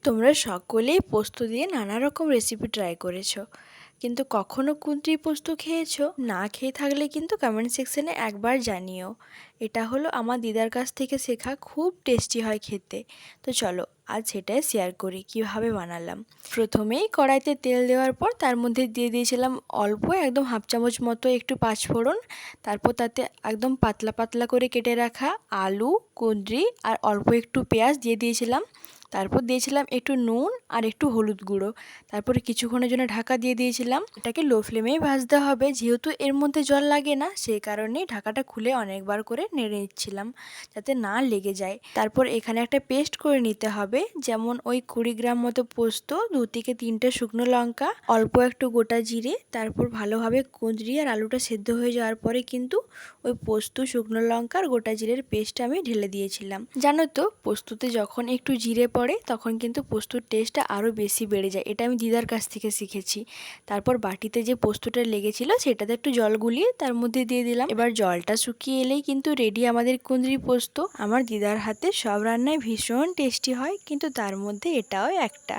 তোমরা সকলেই পোস্ত দিয়ে নানা রকম রেসিপি ট্রাই করেছো, কিন্তু কখনো কুঁদরি পোস্ত খেয়েছো? না খেয়ে থাকলে কিন্তু কমেন্ট সেকশনে একবার জানিও। এটা হলো আমার দিদার কাছ থেকে শেখা, খুব টেস্টি হয় খেতে। তো চলো আজ সেটাই শেয়ার করি কিভাবে বানালাম। প্রথমেই কড়াইতে তেল দেওয়ার পর তার মধ্যে দিয়ে দিয়েছিলাম অল্প একদম হাফ চামচ মতো একটু পাঁচফোড়ন। তারপর তাতে একদম পাতলা পাতলা করে কেটে রাখা আলু, কুঁদরি আর অল্প একটু পেঁয়াজ দিয়ে দিয়েছিলাম। তারপর দিয়েছিলাম একটু নুন আর একটু হলুদ গুঁড়ো। তারপরে কিছুক্ষণের জন্য ঢাকা দিয়ে দিয়েছিলাম। এটাকে লো ফ্লেমেই ভাজতে হবে, যেহেতু এর মধ্যে জল লাগে না, সেই কারণেই ঢাকাটা খুলে অনেকবার করে নেড়ে নিচ্ছিলাম যাতে না লেগে যায়। তারপর এখানে একটা পেস্ট করে নিতে হবে, যেমন ওই 20 গ্রাম মতো পোস্ত, 2 থেকে 3টে শুকনো লঙ্কা, অল্প একটু গোটা জিরে। তারপর ভালোভাবে কুঁদরি আর আলুটা সেদ্ধ হয়ে যাওয়ার পরে কিন্তু ওই পোস্ত, শুকনো লঙ্কা আর গোটা জিরের পেস্ট আমি ঢেলে দিয়েছিলাম। জানো তো, পোস্ততে যখন একটু জিরে পড়ে তখন কিন্তু পোস্তর টেস্টটা আরও বেশি বেড়ে যায়। এটা আমি দিদার কাছ থেকে শিখেছি। তারপর বাটিতে যে পোস্তটা লেগেছিল সেটাতে একটু জল গুলিয়ে তার মধ্যে দিয়ে দিলাম। এবার জলটা শুকিয়ে এলেই কিন্তু রেডি আমাদের কুঁদরি পোস্ত। আমার দিদার হাতে সব রান্নায় ভীষণ টেস্টি হয়, কিন্তু তার মধ্যে এটাও একটা।